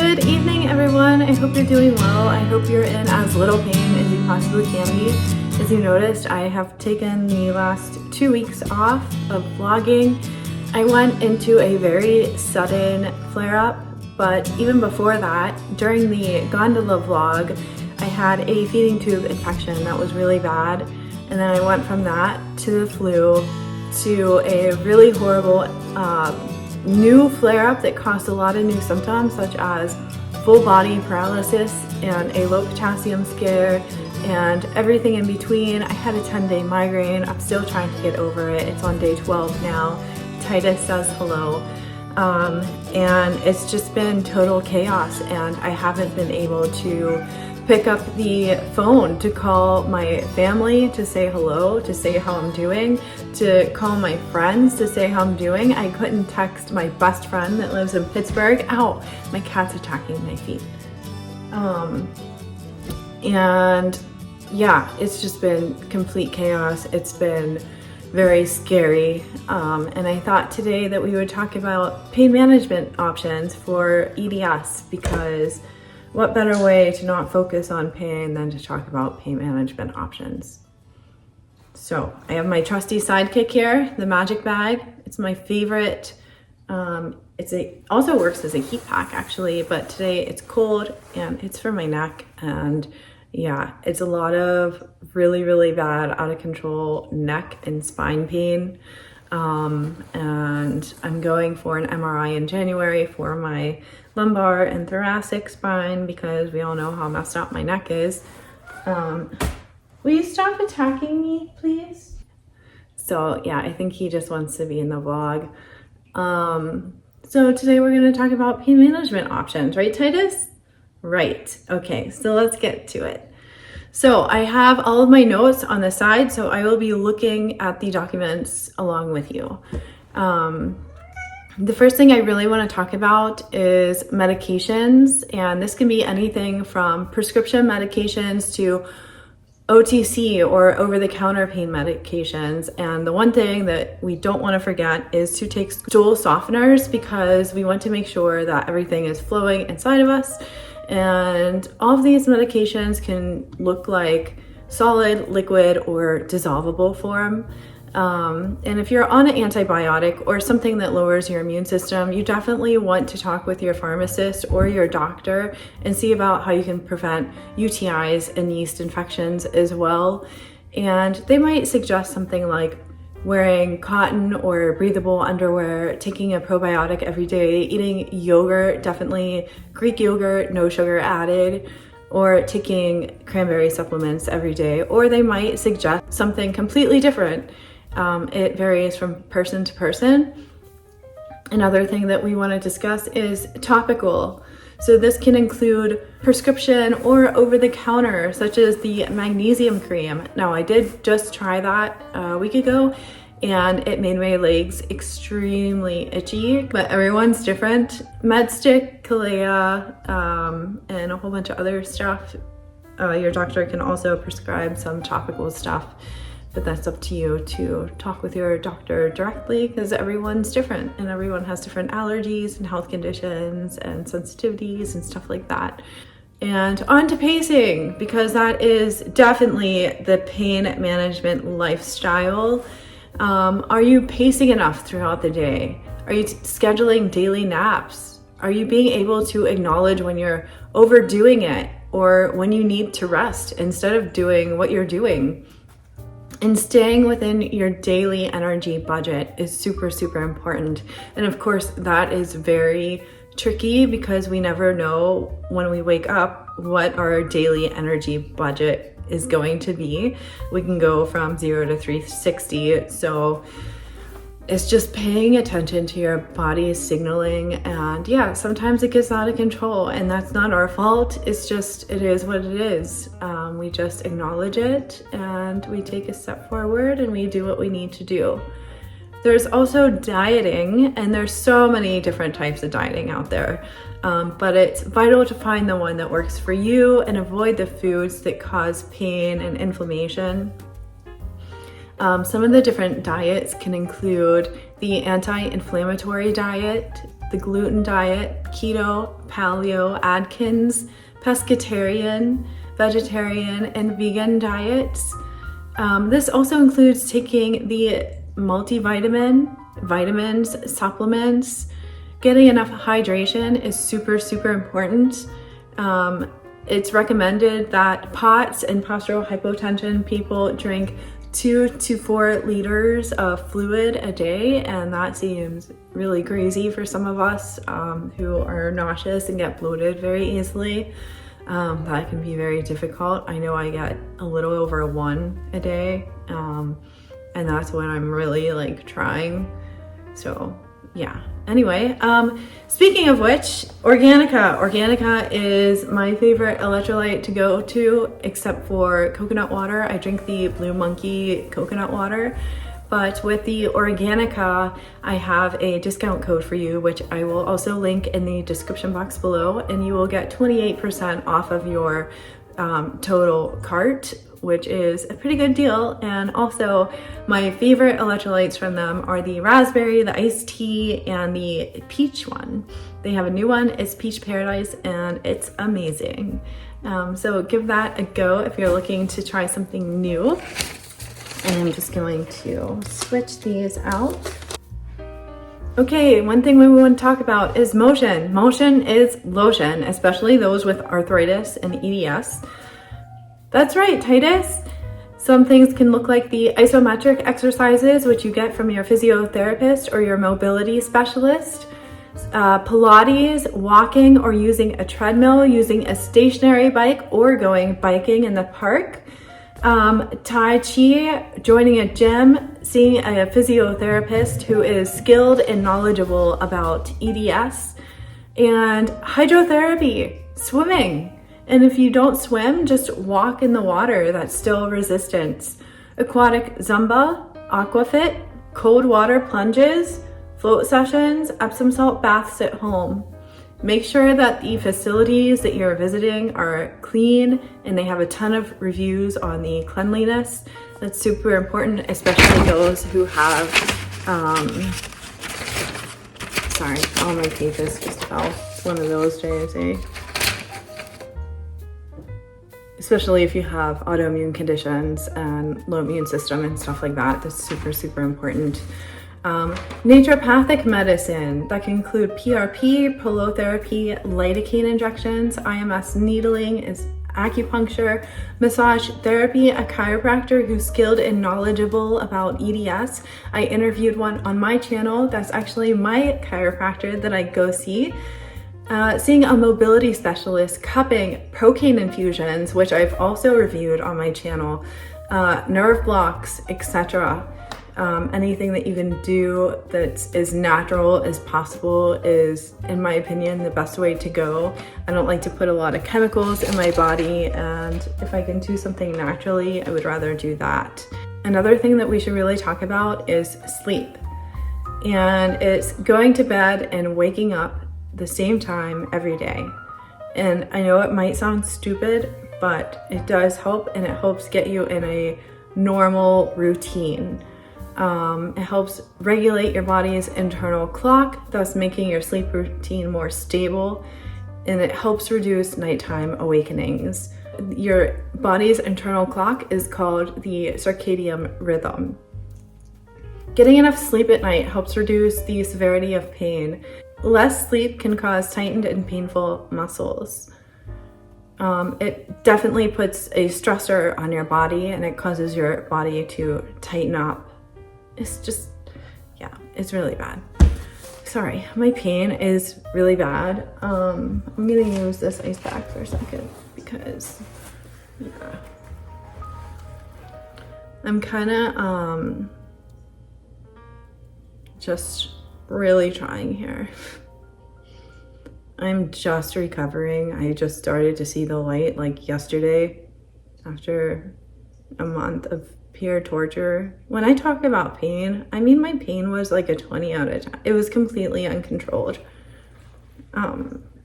Good evening, everyone. I hope you're doing well. I hope you're in as little pain as you possibly can be. As you noticed, I have taken the last 2 weeks off of vlogging. I went into a very sudden flare-up, but even before that, during the gondola vlog, I had a feeding tube infection that was really bad. And then I went from that to the flu to a really horrible new flare-up that caused a lot of new symptoms, such as full body paralysis and a low potassium scare and everything in between. I had a 10-day migraine. I'm still trying to get over it. It's on day 12 now. Titus says hello. And it's just been total chaos, and I haven't been able to pick up the phone to call my family to say hello, to say how I'm doing, to call my friends to say how I'm doing. I couldn't text my best friend that lives in Pittsburgh. Ow, my cat's attacking my feet. And yeah, it's just been complete chaos. It's been very scary. And I thought today that we would talk about pain management options for EDS, because what better way to not focus on pain than to talk about pain management options? So I have my trusty sidekick here, the magic bag. It's my favorite. Also works as a heat pack actually, but today it's cold and it's for my neck. And yeah, it's a lot of really, really bad, out of control neck and spine pain. And I'm going for an MRI in January for my lumbar and thoracic spine, because we all know how messed up my neck is. Will you stop attacking me, please? So yeah, I think he just wants to be in the vlog. So today we're going to talk about pain management options, right, Titus? Right. Okay, so let's get to it. So I have all of my notes on the side, so I will be looking at the documents along with you. The first thing I really want to talk about is medications, and this can be anything from prescription medications to OTC or over-the-counter pain medications. And the one thing that we don't want to forget is to take stool softeners, because we want to make sure that everything is flowing inside of us. And all of these medications can look like solid, liquid, or dissolvable form. And if you're on an antibiotic or something that lowers your immune system, you definitely want to talk with your pharmacist or your doctor and see about how you can prevent UTIs and yeast infections as well. And they might suggest something like wearing cotton or breathable underwear, taking a probiotic every day, eating yogurt, definitely Greek yogurt, no sugar added, or taking cranberry supplements every day. Or they might suggest something completely different. It varies from person to person. Another thing that we want to discuss is topical. So this can include prescription or over-the-counter, such as the magnesium cream. Now, I did just try that a week ago, and it made my legs extremely itchy, but everyone's different. MedStick, Kalea, and a whole bunch of other stuff. Your doctor can also prescribe some topical stuff, but that's up to you to talk with your doctor directly, because everyone's different and everyone has different allergies and health conditions and sensitivities and stuff like that. And on to pacing, because that is definitely the pain management lifestyle. Are you pacing enough throughout the day? Are you scheduling daily naps? Are you being able to acknowledge when you're overdoing it or when you need to rest instead of doing what you're doing? And staying within your daily energy budget is super, super important. And of course, that is very tricky, because we never know when we wake up what our daily energy budget is going to be. We can go from 0 to 360. So it's just paying attention to your body's signaling. And yeah, sometimes it gets out of control, and that's not our fault. It's just, it is what it is. We just acknowledge it and we take a step forward and we do what we need to do. There's also dieting, and there's so many different types of dieting out there. But it's vital to find the one that works for you and avoid the foods that cause pain and inflammation. Some of the different diets can include the anti-inflammatory diet, the gluten diet, keto, paleo, Atkins, pescatarian, vegetarian, and vegan diets. This also includes taking the multivitamin, vitamins, supplements. Getting enough hydration is super, super important. It's recommended that POTS and postural hypotension people drink 2 to 4 liters of fluid a day, and that seems really crazy for some of us who are nauseous and get bloated very easily. That can be very difficult. I know I get a little over 1 a day, and that's when I'm really like trying. So yeah. Anyway, speaking of which, Organica. Organica is my favorite electrolyte to go to, except for coconut water. I drink the Blue Monkey coconut water, but with the Organica, I have a discount code for you, which I will also link in the description box below, and you will get 28% off of your total cart, which is a pretty good deal. And also my favorite electrolytes from them are the raspberry, the iced tea, and the peach one. They have a new one, it's Peach Paradise, and it's amazing. So give that a go if you're looking to try something new. And I'm just going to switch these out. Okay, one thing we want to talk about is motion. Motion is lotion, especially those with arthritis and EDS. That's right, Titus. Some things can look like the isometric exercises, which you get from your physiotherapist or your mobility specialist. Pilates, walking or using a treadmill, using a stationary bike, or going biking in the park. Tai Chi, joining a gym, seeing a physiotherapist who is skilled and knowledgeable about EDS. And hydrotherapy, swimming. And if you don't swim, just walk in the water, that's still resistance. Aquatic Zumba, Aquafit, cold water plunges, float sessions, Epsom salt baths at home. Make sure that the facilities that you're visiting are clean and they have a ton of reviews on the cleanliness. That's super important, especially those who have, sorry, all my pages just fell. It's one of those days, eh? Especially if you have autoimmune conditions and low immune system and stuff like that. That's super, super important. Naturopathic medicine, that can include PRP, prolotherapy, lidocaine injections, IMS needling, is acupuncture, massage therapy, a chiropractor who's skilled and knowledgeable about EDS. I interviewed one on my channel. That's actually my chiropractor that I go see. Seeing a mobility specialist, cupping, procaine infusions, which I've also reviewed on my channel, nerve blocks, etc. Anything that you can do that's as natural as possible is, in my opinion, the best way to go. I don't like to put a lot of chemicals in my body, and if I can do something naturally, I would rather do that. Another thing that we should really talk about is sleep. And it's going to bed and waking up the same time every day. And I know it might sound stupid, but it does help, and it helps get you in a normal routine. It helps regulate your body's internal clock, thus making your sleep routine more stable, and it helps reduce nighttime awakenings. Your body's internal clock is called the circadian rhythm. Getting enough sleep at night helps reduce the severity of pain. Less sleep can cause tightened and painful muscles. It definitely puts a stressor on your body, and it causes your body to tighten up. It's just, yeah, it's really bad. Sorry, my pain is really bad. I'm gonna use this ice pack for a second because, yeah. I'm kind of just really trying here. I'm just recovering. I just started to see the light like yesterday after a month of pure torture. When I talk about pain, I mean my pain was like a 20 out of 10. It was completely uncontrolled.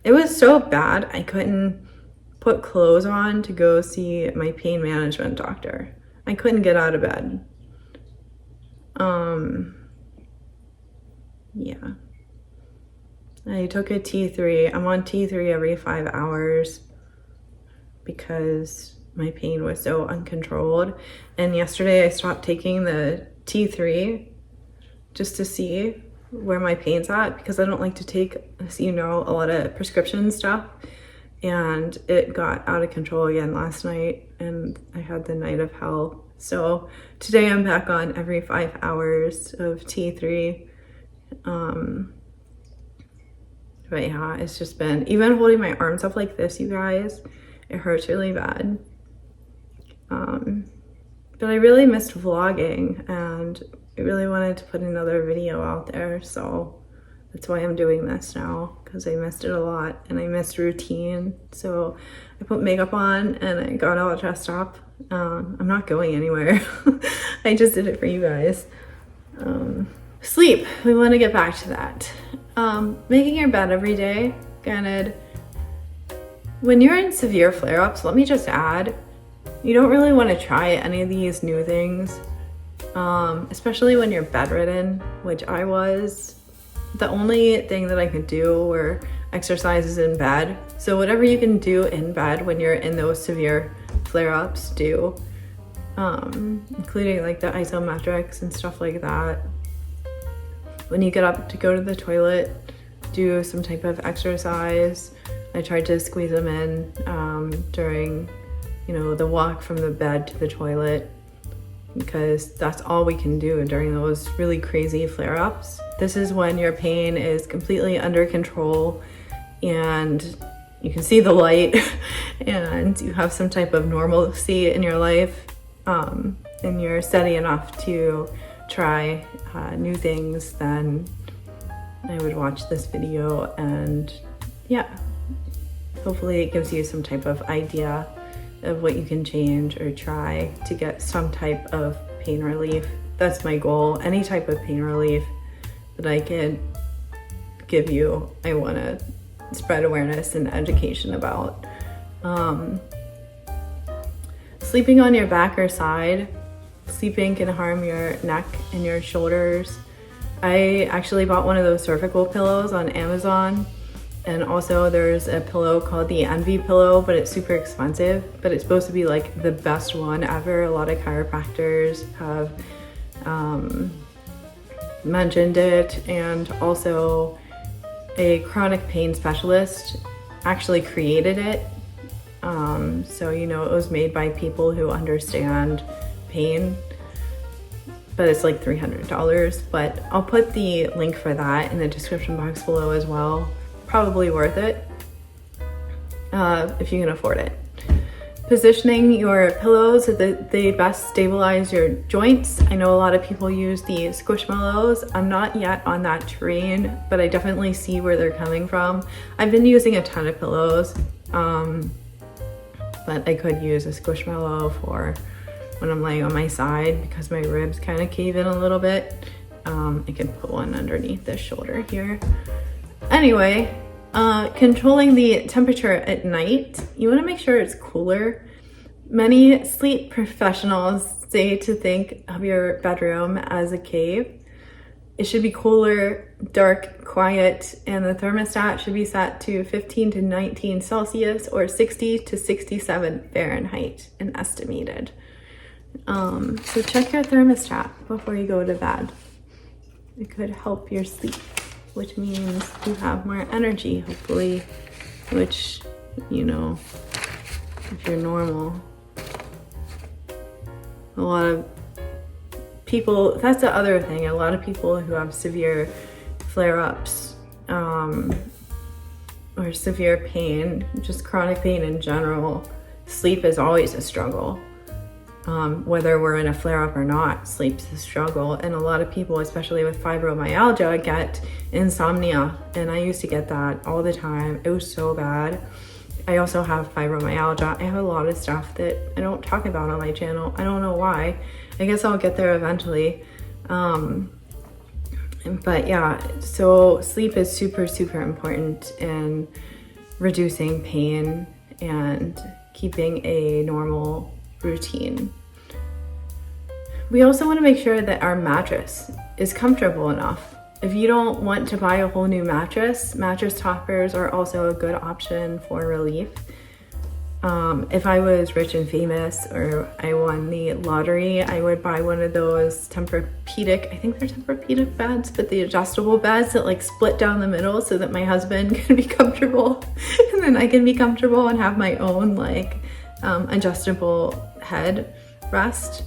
It was so bad I couldn't put clothes on to go see my pain management doctor. I couldn't get out of bed. Yeah. I took a T3. I'm on T3 every 5 hours because my pain was so uncontrolled. And yesterday I stopped taking the T3 just to see where my pain's at, because I don't like to take, as you know, a lot of prescription stuff. And it got out of control again last night, and I had the night of hell. So today I'm back on every 5 hours of T3. But yeah, it's just been, even holding my arms up like this, you guys, it hurts really bad. But I really missed vlogging, and I really wanted to put another video out there, so that's why I'm doing this now, because I missed it a lot and I missed routine. So I put makeup on and I got all dressed up. I'm not going anywhere. I just did it for you guys. Sleep, we want to get back to that. Making your bed every day, granted, when you're in severe flare-ups, let me just add, you don't really want to try any of these new things, especially when you're bedridden, which I was. The only thing that I could do were exercises in bed. So whatever you can do in bed when you're in those severe flare-ups, do, including like the isometrics and stuff like that. When you get up to go to the toilet, do some type of exercise. I tried to squeeze them in during, you know, the walk from the bed to the toilet, because that's all we can do during those really crazy flare-ups. This is when your pain is completely under control and you can see the light and you have some type of normalcy in your life, and you're steady enough to try new things. Then I would watch this video, and yeah, hopefully it gives you some type of idea of what you can change or try to get some type of pain relief. That's my goal. Any type of pain relief that I can give you, I want to spread awareness and education about. Sleeping on your back or side, sleeping can harm your neck and your shoulders. I actually bought one of those cervical pillows on Amazon. And also there's a pillow called the Envy pillow, but it's super expensive, but it's supposed to be like the best one ever. A lot of chiropractors have mentioned it, and also a chronic pain specialist actually created it. So, you know, it was made by people who understand pain, but it's like $300. But I'll put the link for that in the description box below as well. Probably worth it if you can afford it. Positioning your pillows so that they best stabilize your joints. I know a lot of people use the Squishmallows. I'm not yet on that train, but I definitely see where they're coming from. I've been using a ton of pillows, but I could use a Squishmallow for when I'm laying on my side, because my ribs kind of cave in a little bit. I can put one underneath this shoulder here. Anyway, controlling the temperature at night, you want to make sure it's cooler. Many sleep professionals say to think of your bedroom as a cave. It should be cooler, dark, quiet, and the thermostat should be set to 15 to 19 Celsius or 60 to 67 Fahrenheit, and estimated. So check your thermostat before you go to bed. It could help your sleep, which means you have more energy, hopefully, which, you know, if you're normal. A lot of people, that's the other thing, a lot of people who have severe flare-ups or severe pain, just chronic pain in general, sleep is always a struggle. Whether we're in a flare-up or not, sleep's a struggle. And a lot of people, especially with fibromyalgia, get insomnia. And I used to get that all the time. It was so bad. I also have fibromyalgia. I have a lot of stuff that I don't talk about on my channel. I don't know why. I guess I'll get there eventually. But yeah, so sleep is super, super important in reducing pain and keeping a normal routine. We also want to make sure that our mattress is comfortable enough. If you don't want to buy a whole new mattress, mattress toppers are also a good option for relief. If I was rich and famous or I won the lottery, I would buy one of those Tempur-Pedic, I think they're Tempur-Pedic beds, but the adjustable beds that like split down the middle so that my husband can be comfortable and then I can be comfortable and have my own like adjustable head rest.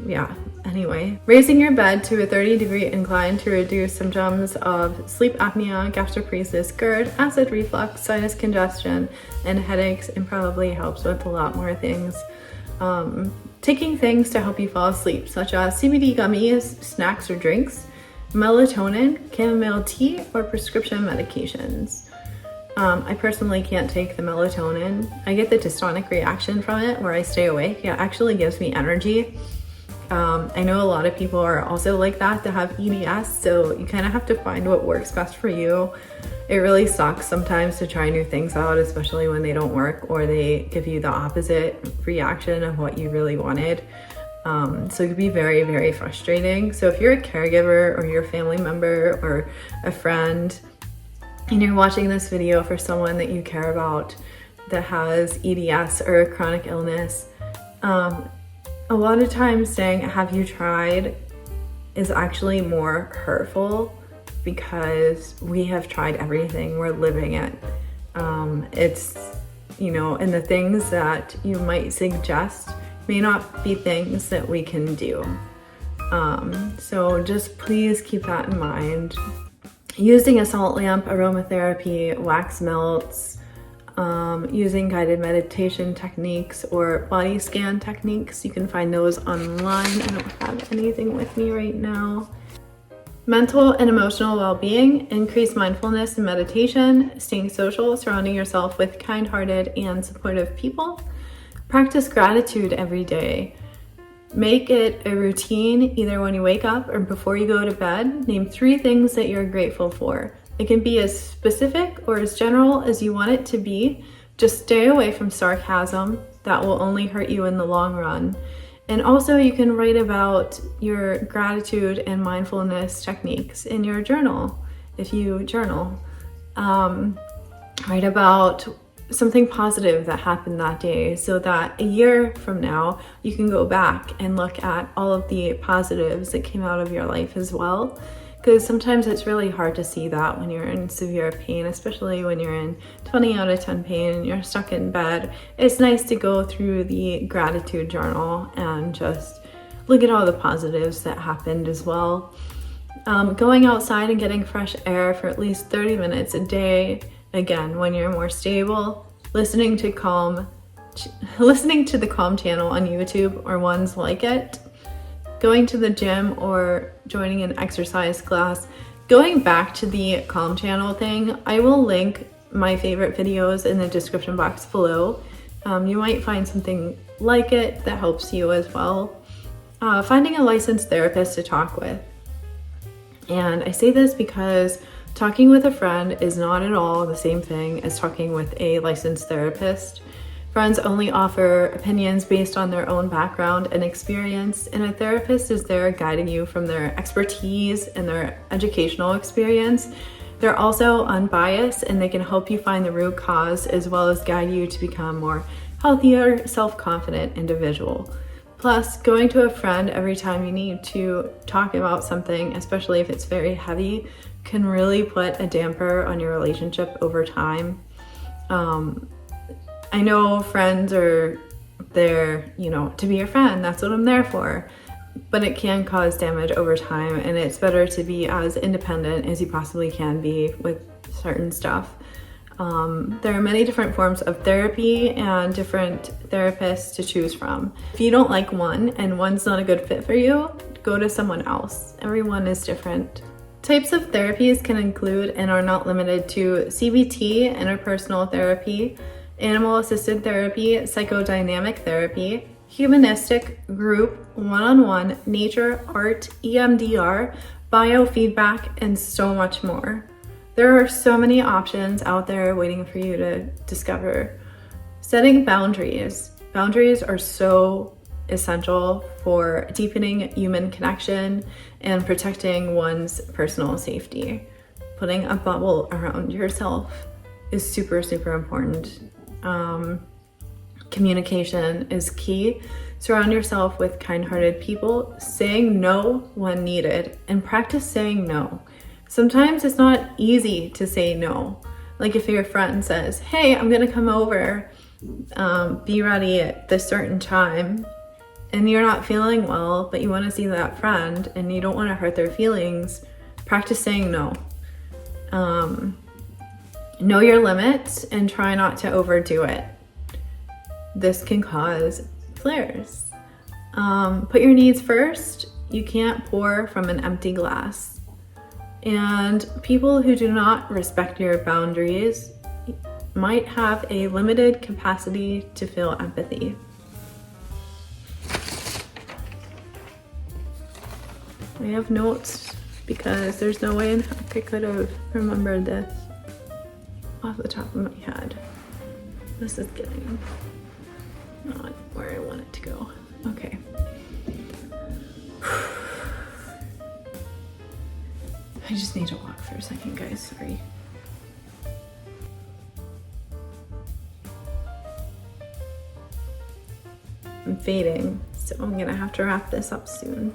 Yeah, anyway. Raising your bed to a 30-degree incline to reduce symptoms of sleep apnea, gastroparesis, GERD, acid reflux, sinus congestion, and headaches, and probably helps with a lot more things. Taking things to help you fall asleep, such as CBD gummies, snacks or drinks, melatonin, chamomile tea, or prescription medications. I personally can't take the melatonin. I get the dystonic reaction from it where I stay awake. It actually gives me energy. I know a lot of people are also like that have EDS, so you kind of have to find what works best for you. It really sucks sometimes to try new things out, especially when they don't work or they give you the opposite reaction of what you really wanted. So it can be very, very frustrating. So if you're a caregiver or you're a family member or a friend, and you're watching this video for someone that you care about that has EDS or a chronic illness, a lot of times saying, have you tried, is actually more hurtful because we have tried everything, we're living it. It's, you know, and the things that you might suggest may not be things that we can do. So just please keep that in mind. Using a salt lamp, aromatherapy, wax melts, using guided meditation techniques or body scan techniques. You can find those online. I don't have anything with me right now. Mental and emotional well-being, increase mindfulness and meditation, staying social, surrounding yourself with kind-hearted and supportive people. Practice gratitude every day. Make it a routine either when you wake up or before you go to bed. Name 3 things that you're grateful for. It can be as specific or as general as you want it to be. Just stay away from sarcasm. That will only hurt you in the long run. And also you can write about your gratitude and mindfulness techniques in your journal, if you journal. Write about something positive that happened that day so that a year from now you can go back and look at all of the positives that came out of your life as well, because sometimes it's really hard to see that when you're in severe pain, especially when you're in 20 out of 10 pain and you're stuck in bed. It's nice to go through the gratitude journal and just look at all the positives that happened as well. Going outside and getting fresh air for at least 30 minutes a day. Again, when you're more stable, listening to the Calm channel on YouTube or ones like it, going to the gym or joining an exercise class. Going back to the Calm channel thing, I will link my favorite videos in the description box below. You might find something like it that helps you as well. Finding a licensed therapist to talk with. And I say this because talking with a friend is not at all the same thing as talking with a licensed therapist. Friends only offer opinions based on their own background and experience, and a therapist is there guiding you from their expertise and their educational experience. They're also unbiased and they can help you find the root cause as well as guide you to become a more healthier, self-confident individual. Plus, going to a friend every time you need to talk about something, especially if it's very heavy, can really put a damper on your relationship over time. I know friends are there, you know, to be your friend. That's what I'm there for. But it can cause damage over time, and it's better to be as independent as you possibly can be with certain stuff. There are many different forms of therapy and different therapists to choose from. If you don't like one and one's not a good fit for you, go to someone else. Everyone is different. Types of therapies can include and are not limited to CBT, interpersonal therapy, animal-assisted therapy, psychodynamic therapy, humanistic, group, one-on-one, nature, art, EMDR, biofeedback, and so much more. There are so many options out there waiting for you to discover. Setting boundaries. Boundaries are so essential for deepening human connection and protecting one's personal safety. Putting a bubble around yourself is super, super important. Communication is key. Surround yourself with kind-hearted people, saying no when needed, and practice saying no. Sometimes it's not easy to say no. Like if your friend says, hey, I'm gonna come over, be ready at this certain time, and you're not feeling well, but you wanna see that friend and you don't wanna hurt their feelings, practice saying no. Know your limits and try not to overdo it. This can cause flares. Put your needs first. You can't pour from an empty glass. And people who do not respect your boundaries might have a limited capacity to feel empathy. I have notes because there's no way in heck I could have remembered this off the top of my head. This is getting not where I want it to go. Okay. I just need to walk for a second, guys. Sorry. I'm fading, so I'm gonna have to wrap this up soon.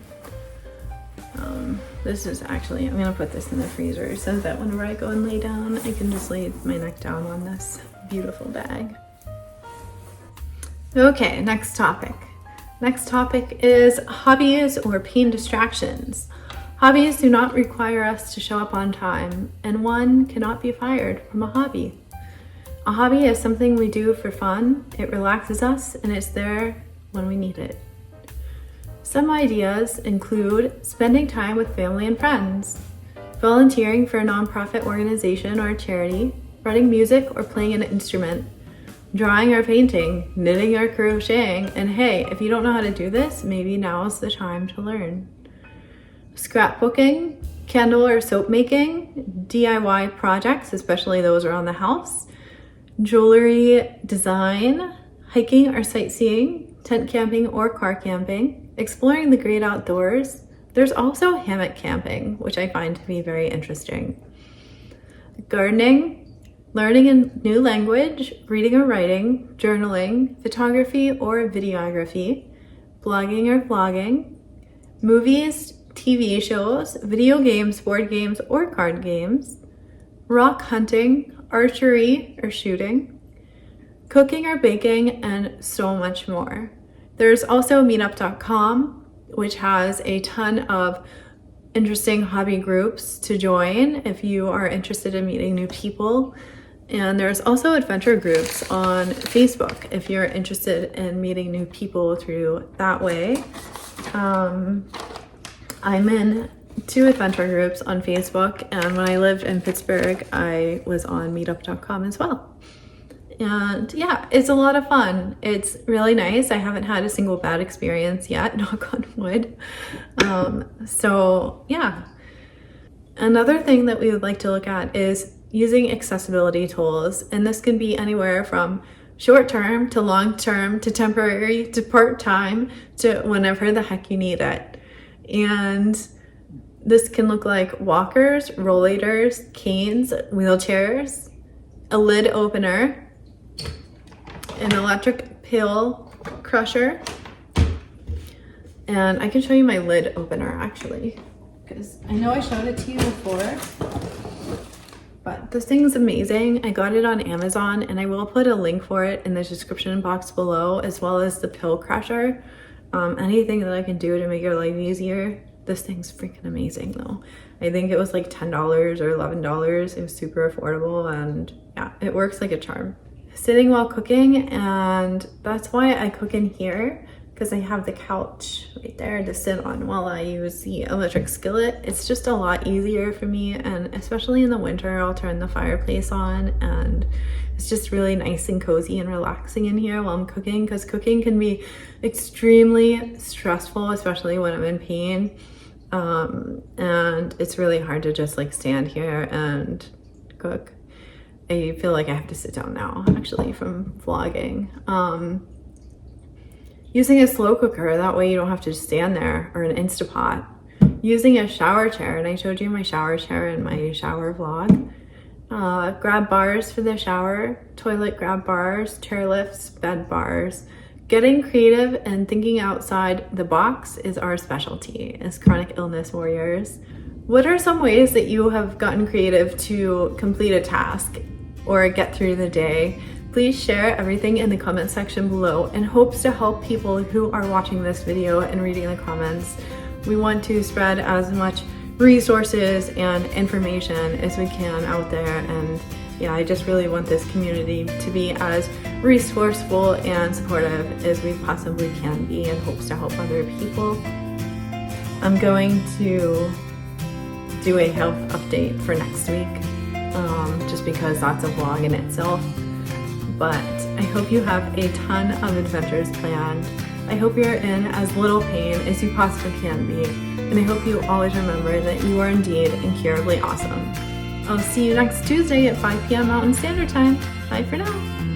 This is actually, I'm gonna put this in the freezer so that whenever I go and lay down, I can just lay my neck down on this beautiful bag. Okay, next topic. Next topic is hobbies or pain distractions. Hobbies do not require us to show up on time, and one cannot be fired from a hobby. A hobby is something we do for fun, it relaxes us, and it's there when we need it. Some ideas include spending time with family and friends, volunteering for a nonprofit organization or charity, writing music or playing an instrument, drawing or painting, knitting or crocheting, and hey, if you don't know how to do this, maybe now's the time to learn. Scrapbooking, candle or soap making, DIY projects, especially those around the house, jewelry design, hiking or sightseeing, tent camping or car camping, exploring the great outdoors. There's also hammock camping, which I find to be very interesting. Gardening, learning a new language, reading or writing, journaling, photography or videography, blogging or vlogging, movies, TV shows, video games, board games or card games, rock hunting, archery or shooting, cooking or baking, and so much more. There's also meetup.com, which has a ton of interesting hobby groups to join if you are interested in meeting new people. And there's also adventure groups on Facebook if you're interested in meeting new people through that way. I'm in 2 adventure groups on Facebook, and when I lived in Pittsburgh, I was on meetup.com as well. And yeah, it's a lot of fun. It's really nice. I haven't had a single bad experience yet, knock on wood. So yeah. Another thing that we would like to look at is using accessibility tools. And this can be anywhere from short-term to long-term to temporary to part-time to whenever the heck you need it. And this can look like walkers, rollators, canes, wheelchairs, a lid opener, an electric pill crusher, and I can show you my lid opener actually, because I know I showed it to you before, but this thing's amazing. I got it on Amazon, and I will put a link for it in the description box below, as well as the pill crusher. Anything that I can do to make your life easier. This thing's freaking amazing though. I think it was like $10 or $11. It was super affordable, and yeah, it works like a charm. Sitting while cooking, and that's why I cook in here, because I have the couch right there to sit on while I use the electric skillet. It's just a lot easier for me, and especially in the winter, I'll turn the fireplace on, and it's just really nice and cozy and relaxing in here while I'm cooking, because cooking can be extremely stressful, especially when I'm in pain. And it's really hard to just like stand here and cook. I feel like I have to sit down now, actually, from vlogging. Using a slow cooker, that way you don't have to stand there, or an Instapot. Using a shower chair, and I showed you my shower chair in my shower vlog. Grab bars for the shower, toilet grab bars, chair lifts, bed bars. Getting creative and thinking outside the box is our specialty as chronic illness warriors. What are some ways that you have gotten creative to complete a task or get through the day? Please share everything in the comment section below in hopes to help people who are watching this video and reading the comments. We want to spread as much resources and information as we can out there, and yeah, I just really want this community to be as resourceful and supportive as we possibly can be in hopes to help other people. I'm going to do a health update for next week, just because that's a vlog in itself. But I hope you have a ton of adventures planned. I hope you're in as little pain as you possibly can be, and I hope you always remember that you are indeed incurably awesome. I'll see you next Tuesday at 5 p.m. Mountain Standard Time. Bye for now.